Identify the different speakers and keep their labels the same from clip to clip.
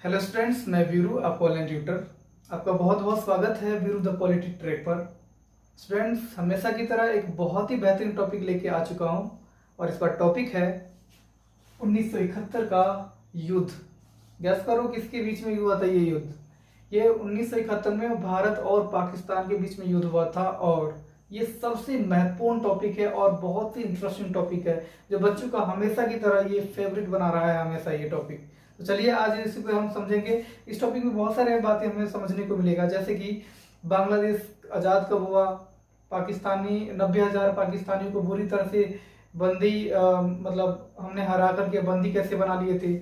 Speaker 1: Hello students, मैं वीरू, आपका online tutor. आपका बहुत बहुत स्वागत है वीरू द पॉलिटिक ट्रैक पर। स्टूडेंट्स, हमेशा की तरह एक बहुत ही बेहतरीन टॉपिक लेके आ चुका हूं और इसका टॉपिक है 1971 का युद्ध। गैस करो किसके बीच में हुआ था ये युद्ध। ये 1971 में भारत और पाकिस्तान के बीच में युद्ध हुआ था और ये सबसे महत्वपूर्ण टॉपिक है और बहुत ही इंटरेस्टिंग टॉपिक है जो बच्चों का हमेशा की तरह ये फेवरेट बना रहा है हमेशा ये टॉपिक। तो चलिए आज इसी पे हम समझेंगे। इस टॉपिक में बहुत सारे बातें हमें समझने को मिलेगा, जैसे कि बांग्लादेश आज़ाद कब हुआ, पाकिस्तानी 90,000 पाकिस्तानियों को बुरी तरह से बंदी मतलब हमने हरा करके बंदी कैसे बना लिए थे,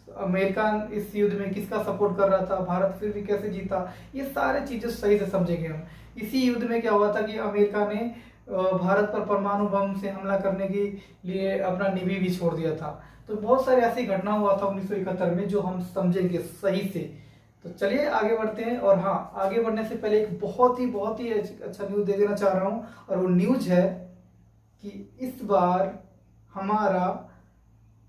Speaker 1: अमेरिका इस युद्ध में किसका सपोर्ट कर रहा था, भारत फिर भी कैसे जीता, ये सारे चीजें सही से समझेंगे हम। इसी युद्ध में क्या हुआ था कि अमेरिका ने भारत पर परमाणु बम से हमला करने के लिए अपना नेवी भी छोड़ दिया था। तो बहुत सारे ऐसी घटना हुआ था 1971 में जो हम समझेंगे सही से। तो चलिए आगे बढ़ते हैं। और हाँ, आगे बढ़ने से पहले एक बहुत ही अच्छा न्यूज दे देना चाह रहा हूँ और वो न्यूज है कि इस बार हमारा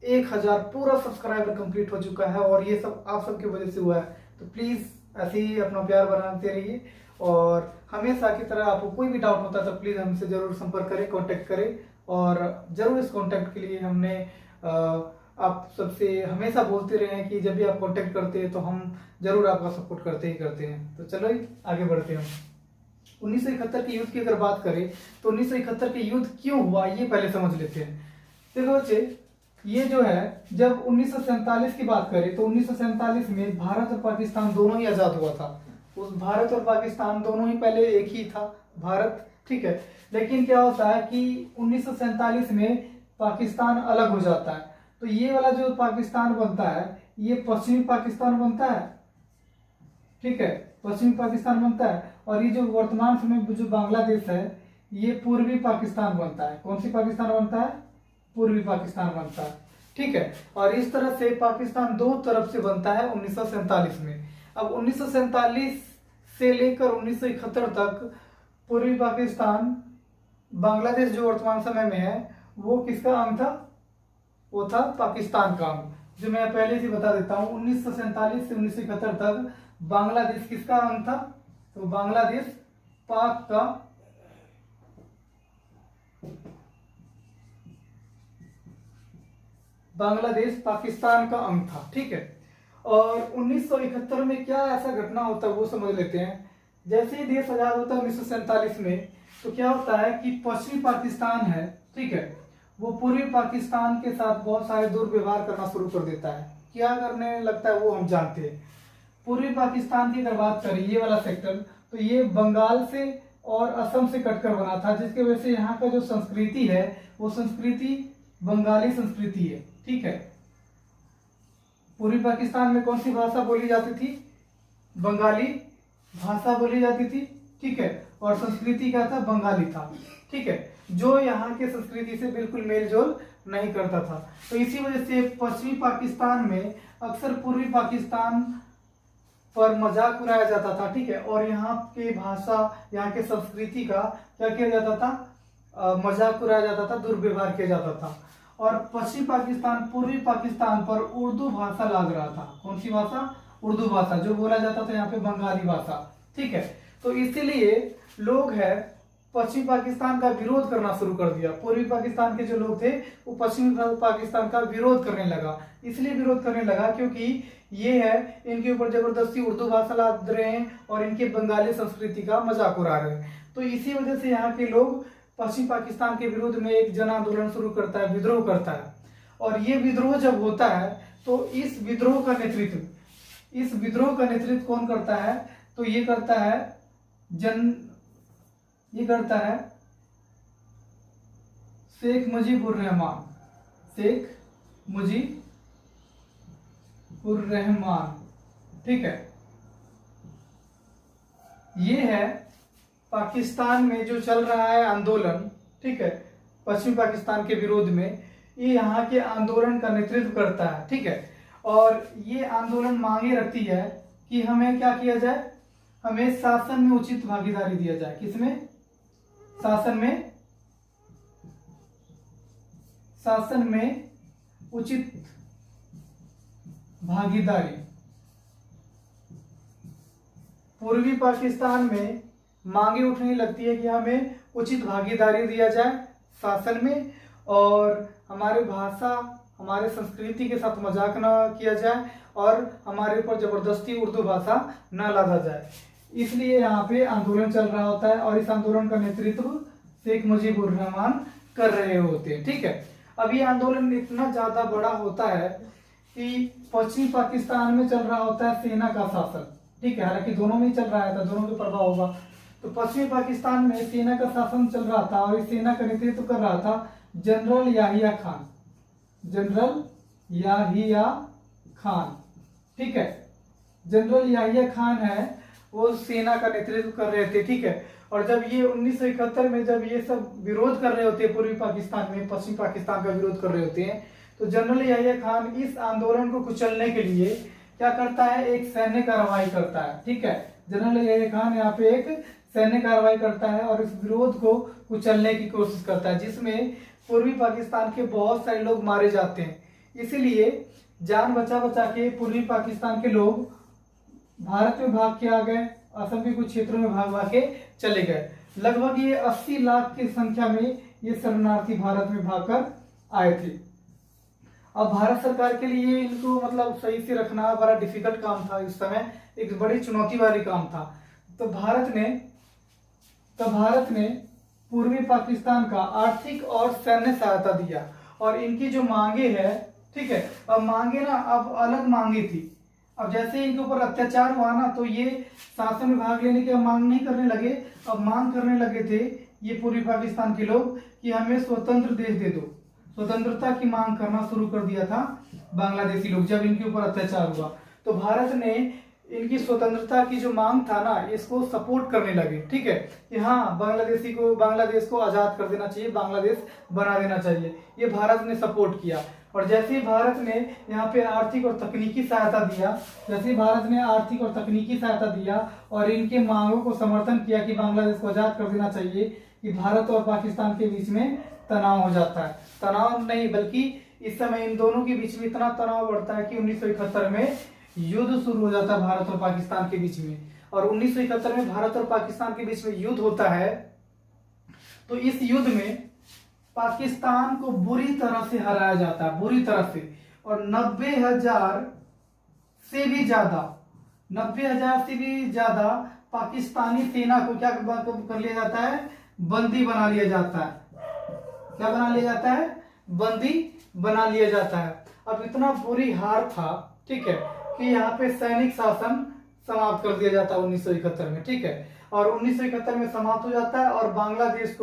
Speaker 1: 1,000 पूरा सब्सक्राइबर कंप्लीट हो चुका है और ये सब आप सबकी वजह से हुआ है। तो प्लीज ऐसे ही अपना प्यार बनाते रहिए और हमेशा की तरह आपको कोई भी डाउट होता है तो प्लीज हमसे जरूर संपर्क करें, कांटेक्ट करें। और जरूर इस कांटेक्ट के लिए हमने आप सबसे हमेशा बोलते रहे हैं कि जब भी आप कांटेक्ट करते हैं तो हम जरूर आपका सपोर्ट करते ही करते हैं। तो चलो आगे बढ़ते हैं। 1971 के युद्ध की अगर बात करें तो 1971 के युद्ध क्यों हुआ ये पहले समझ लेते हैं। देखो बच्चे, ये जो है जब 1947 की बात करें तो 1947 में भारत और पाकिस्तान दोनों ही आजाद हुआ था। उस भारत और पाकिस्तान दोनों ही पहले एक ही था भारत, ठीक है। लेकिन क्या होता है कि 1947 में पाकिस्तान अलग हो जाता है। तो ये वाला जो पाकिस्तान बनता है ये पश्चिमी पाकिस्तान बनता है, ठीक है, पश्चिमी पाकिस्तान बनता है। और ये जो वर्तमान समय में जो बांग्लादेश है ये पूर्वी पाकिस्तान बनता है। कौन सी पाकिस्तान बनता है? पूर्वी पाकिस्तान बनता है, ठीक है। और इस तरह से पाकिस्तान दो तरफ से बनता है 1947 में। अब 1947 से लेकर 1971 तक पूर्वी पाकिस्तान, बांग्लादेश जो वर्तमान समय में है वो किसका अंग था? वो था पाकिस्तान का अंग। जो मैं पहले से बता देता हूं, 1947 से 1971 तक बांग्लादेश किसका अंग था? तो बांग्लादेश पाक का बांग्लादेश पाकिस्तान का अंग था, ठीक है। और 1971 में क्या ऐसा घटना होता है वो समझ लेते हैं। जैसे ही देश आजाद होता है 1947 में, तो क्या होता है कि पश्चिमी पाकिस्तान है, ठीक है, वो पूर्वी पाकिस्तान के साथ बहुत सारे दुर्व्यवहार करना शुरू कर देता है। क्या करने लगता है वो हम जानते हैं। पूर्वी पाकिस्तान की अगर बात करें ये वाला सेक्टर, तो ये बंगाल से और असम से कटकर बना था, जिसकी वजह से यहाँ का जो संस्कृति है वो संस्कृति बंगाली संस्कृति है, ठीक है। पूर्वी पाकिस्तान में कौन सी भाषा बोली जाती थी? बंगाली भाषा बोली जाती थी, ठीक है। और संस्कृति क्या था? बंगाली था, ठीक है, जो यहाँ के संस्कृति से बिल्कुल मेल जोल नहीं करता था। तो इसी वजह से पश्चिमी पाकिस्तान में अक्सर पूर्वी पाकिस्तान पर मजाक उड़ाया जाता था, ठीक है। और यहाँ के भाषा, यहाँ के संस्कृति का क्या किया जाता था? मजाक उड़ाया जाता था, दुर्व्यवहार किया जाता था। और पश्चिमी पाकिस्तान पूर्वी पाकिस्तान पर उर्दू भाषा लाग रहा था। कौन सी भाषा? उर्दू भाषा, जो बोला जाता था यहाँ पे बंगाली भाषा, ठीक है। तो इसीलिए लोग है पश्चिमी पाकिस्तान का विरोध करना शुरू कर दिया। पूर्वी पाकिस्तान के जो लोग थे वो पश्चिमी पाकिस्तान का विरोध करने लगा। इसलिए विरोध करने लगा क्योंकि ये है इनके ऊपर जबरदस्ती उर्दू भाषा लाद रहे हैं और इनके बंगाली संस्कृति का मजाक उड़ा रहे हैं। तो इसी वजह से यहाँ के लोग पश्चिमी पाकिस्तान के विरुद्ध में एक जन आंदोलन शुरू करता है, विद्रोह करता है। और ये विद्रोह जब होता है तो इस विद्रोह का नेतृत्व कौन करता है? तो ये करता है शेख मुजीबुर रहमान। शेख मुजीबुर रहमान, ठीक है। ये है पाकिस्तान में जो चल रहा है आंदोलन, ठीक है, पश्चिमी पाकिस्तान के विरोध में, ये यहाँ के आंदोलन का नेतृत्व करता है, ठीक है। और ये आंदोलन मांगे रखती है कि हमें क्या किया जाए? हमें शासन में उचित भागीदारी दिया जाए। किसमें? शासन में उचित भागीदारी पूर्वी पाकिस्तान में मांगे उठने लगती है कि हमें उचित भागीदारी दिया जाए शासन में, और हमारे भाषा हमारे संस्कृति के साथ मजाक ना किया जाए, और हमारे ऊपर जबरदस्ती उर्दू भाषा ना लादा जाए। इसलिए यहाँ पे आंदोलन चल रहा होता है, और इस आंदोलन का नेतृत्व शेख मुजीबुर रहमान कर रहे होते हैं। ठीक है, अब ये आंदोलन इतना ज्यादा बड़ा होता है कि पश्चिमी पाकिस्तान में चल रहा होता है सेना का शासन। ठीक है, हालांकि दोनों में ही चल रहा है, तो दोनों का प्रभाव होगा। तो पश्चिमी पाकिस्तान में सेना का शासन चल रहा था, और इस सेना का नेतृत्व कर रहा था जनरल याहिया खान। जनरल याहिया खान, ठीक है, जनरल याहिया खान है, वो सेना का नेतृत्व कर रहे थे। ठीक है, और जब ये 1971 में जब ये सब विरोध कर रहे होते हैं पूर्वी पाकिस्तान में, पश्चिमी पाकिस्तान का विरोध कर रहे होते हैं, तो जनरल याहिया खान इस आंदोलन को कुचलने के लिए क्या करता है, एक सैन्य कार्रवाई करता है। ठीक है, जनरल याहिया खान यहाँ पे एक सैन्य कार्रवाई करता है और इस विरोध को कुचलने की कोशिश करता है, जिसमें पूर्वी पाकिस्तान के बहुत सारे लोग मारे जाते हैं। इसीलिए जान बचा बचा के पूर्वी पाकिस्तान के लोग भारत में भाग के आ गए, असम के कुछ क्षेत्रों में भाग भाग के चले गए। लगभग ये 80 लाख की संख्या में ये शरणार्थी भारत में भागकर आए थे। अब भारत सरकार के लिए इनको मतलब सही से रखना बड़ा डिफिकल्ट काम था, इस समय एक बड़ी चुनौती वाली काम था। तो भारत ने पूर्वी पाकिस्तान का आर्थिक और सैन्य सहायता दिया, और इनकी जो मांगे है, ठीक है, अब मांगे ना अब अलग मांगे थी। अब जैसे इनके ऊपर अत्याचार हुआ ना, तो ये शासन में भाग लेने की मांग नहीं करने लगे, अब मांग करने लगे थे ये पूर्वी पाकिस्तान के लोग कि हमें स्वतंत्र देश दे दो। स्वतंत्रता की मांग करना शुरू कर दिया था बांग्लादेशी लोग जब इनके ऊपर अत्याचार हुआ। तो भारत ने इनकी स्वतंत्रता की जो मांग था ना, इसको सपोर्ट करने लगे। ठीक है, कि हाँ बांग्लादेश को आजाद कर देना चाहिए, बांग्लादेश बना देना चाहिए, ये भारत ने सपोर्ट किया। और जैसे ही भारत ने यहाँ पे आर्थिक और तकनीकी सहायता दिया, और इनके मांगों को समर्थन किया कि बांग्लादेश को आजाद कर देना चाहिए, कि भारत और पाकिस्तान के बीच में तनाव हो जाता है। तनाव नहीं बल्कि इस समय इन दोनों के बीच में इतना तनाव बढ़ता है कि 1971 में युद्ध शुरू हो जाता है भारत और पाकिस्तान के बीच में। और 1971 में भारत और पाकिस्तान के बीच में युद्ध होता है, तो इस युद्ध में पाकिस्तान को बुरी तरह से हराया जाता है, बुरी तरह से। और 90,000 से भी ज्यादा पाकिस्तानी सेना को क्या कर लिया जाता है, बंदी बना लिया जाता है। क्या बना लिया जाता है, बंदी बना लिया जाता है। अब इतना बुरी हार था, ठीक है, कि यहाँ पे सैनिक शासन समाप्त कर दिया जाता है 1971 में। ठीक है, और 1971 में समाप्त हो जाता है, और बांग्लादेश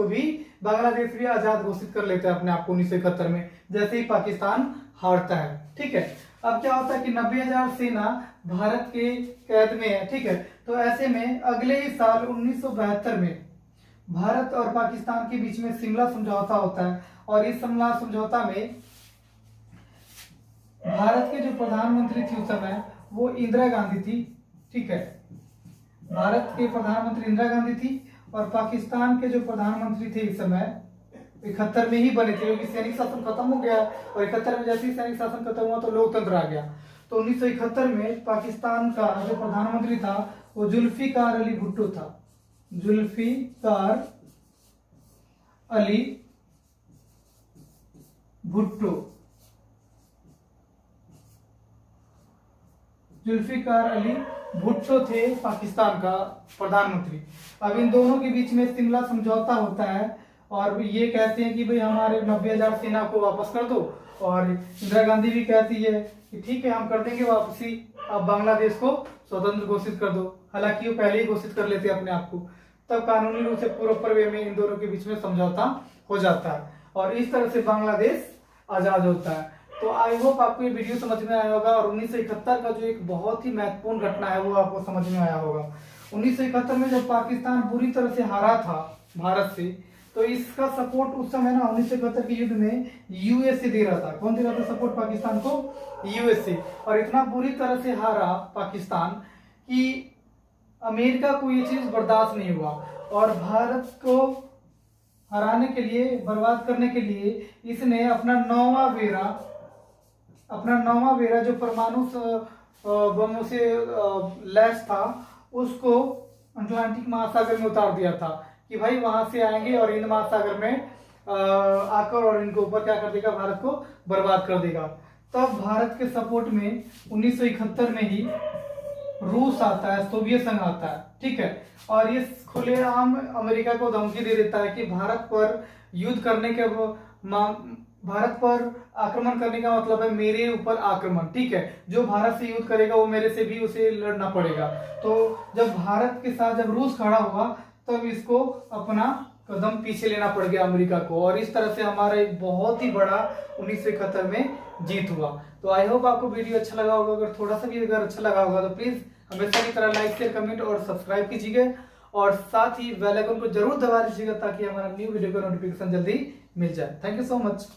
Speaker 1: भी आजाद घोषित कर लेता है अपने आप को 1971 में, जैसे ही पाकिस्तान हारता है। ठीक है, अब क्या होता है कि 90,000 सेना भारत के कैद में है। ठीक है, तो ऐसे में अगले ही साल 1972 में भारत और पाकिस्तान के बीच में शिमला समझौता होता है, और इस शिमला समझौता में भारत के जो प्रधानमंत्री थी उस समय वो इंदिरा गांधी थी। ठीक है, भारत के प्रधानमंत्री इंदिरा गांधी थी, और पाकिस्तान के जो प्रधानमंत्री थे इस समय 71 में ही बने थे, क्योंकि सैनिक शासन खत्म हो गया, और 71 में जैसे ही सैनिक शासन खत्म हुआ तो लोकतंत्र आ गया। तो 1971 में पाकिस्तान का जो प्रधानमंत्री था वो जुल्फिकार अली भुट्टो था। जुल्फिकार अली भुट्टो थे पाकिस्तान का प्रधानमंत्री। अब इन दोनों के बीच में शिमला समझौता होता है, और ये कहते हैं कि भाई हमारे 90,000 सेना को वापस कर दो, और इंदिरा गांधी भी कहती है कि ठीक है हम कर देंगे वापसी, आप बांग्लादेश को स्वतंत्र घोषित कर दो। हालांकि वो पहले ही घोषित कर लेते अपने आप को। तब कानूनी रूप से पूर्व वे में इन दोनों के बीच में समझौता हो जाता है, और इस तरह से बांग्लादेश आजाद होता है। तो आई होप आपको ये वीडियो समझ में आया होगा, और 1971 का जो एक बहुत ही महत्वपूर्ण घटना है वो आपको समझ में आया होगा। 1971 में जब पाकिस्तान बुरी तरह से हारा था भारत से, तो इसका सपोर्ट उस समय ना 1971 के युद्ध में यूएसए दे रहा था। कौन दे रहा था सपोर्ट पाकिस्तान को? यूएसए। और इतना बुरी तरह से हारा पाकिस्तान कि अमेरिका को ये चीज बर्दाश्त नहीं हुआ, और भारत को हराने के लिए, बर्बाद करने के लिए इसने अपना नौवां बेड़ा जो परमाणु बमों से लैस था, उसको अटलांटिक महासागर में उतार दिया था कि भाई वहां से आएंगे और हिंद महासागर में आकर और इनके ऊपर क्या कर देगा, भारत को बर्बाद कर देगा। तब भारत के सपोर्ट में 1971 में ही रूस आता है, सोवियत संघ आता है, ठीक है। और ये खुलेआम अमेरिका को धमकी दे देता है कि भारत पर युद्ध करने के भारत पर आक्रमण करने का मतलब है मेरे ऊपर आक्रमण, ठीक है। जो भारत से युद्ध करेगा वो मेरे से भी उसे लड़ना पड़ेगा। तो जब भारत के साथ जब रूस खड़ा हुआ तब इसको अपना कदम पीछे लेना पड़ गया अमेरिका को, और इस तरह से हमारा एक बहुत ही बड़ा 1971 में जीत हुआ। तो आई होप आपको वीडियो अच्छा लगा होगा। अगर थोड़ा सा भी अगर अच्छा लगा होगा तो प्लीज हमेशा की तरह लाइक शेयर कमेंट और सब्सक्राइब कीजिएगा, और साथ ही बेल आइकन को जरूर दबा दीजिएगा ताकि हमारा न्यू वीडियो का नोटिफिकेशन जल्दी मिल जाए। Thank you so much.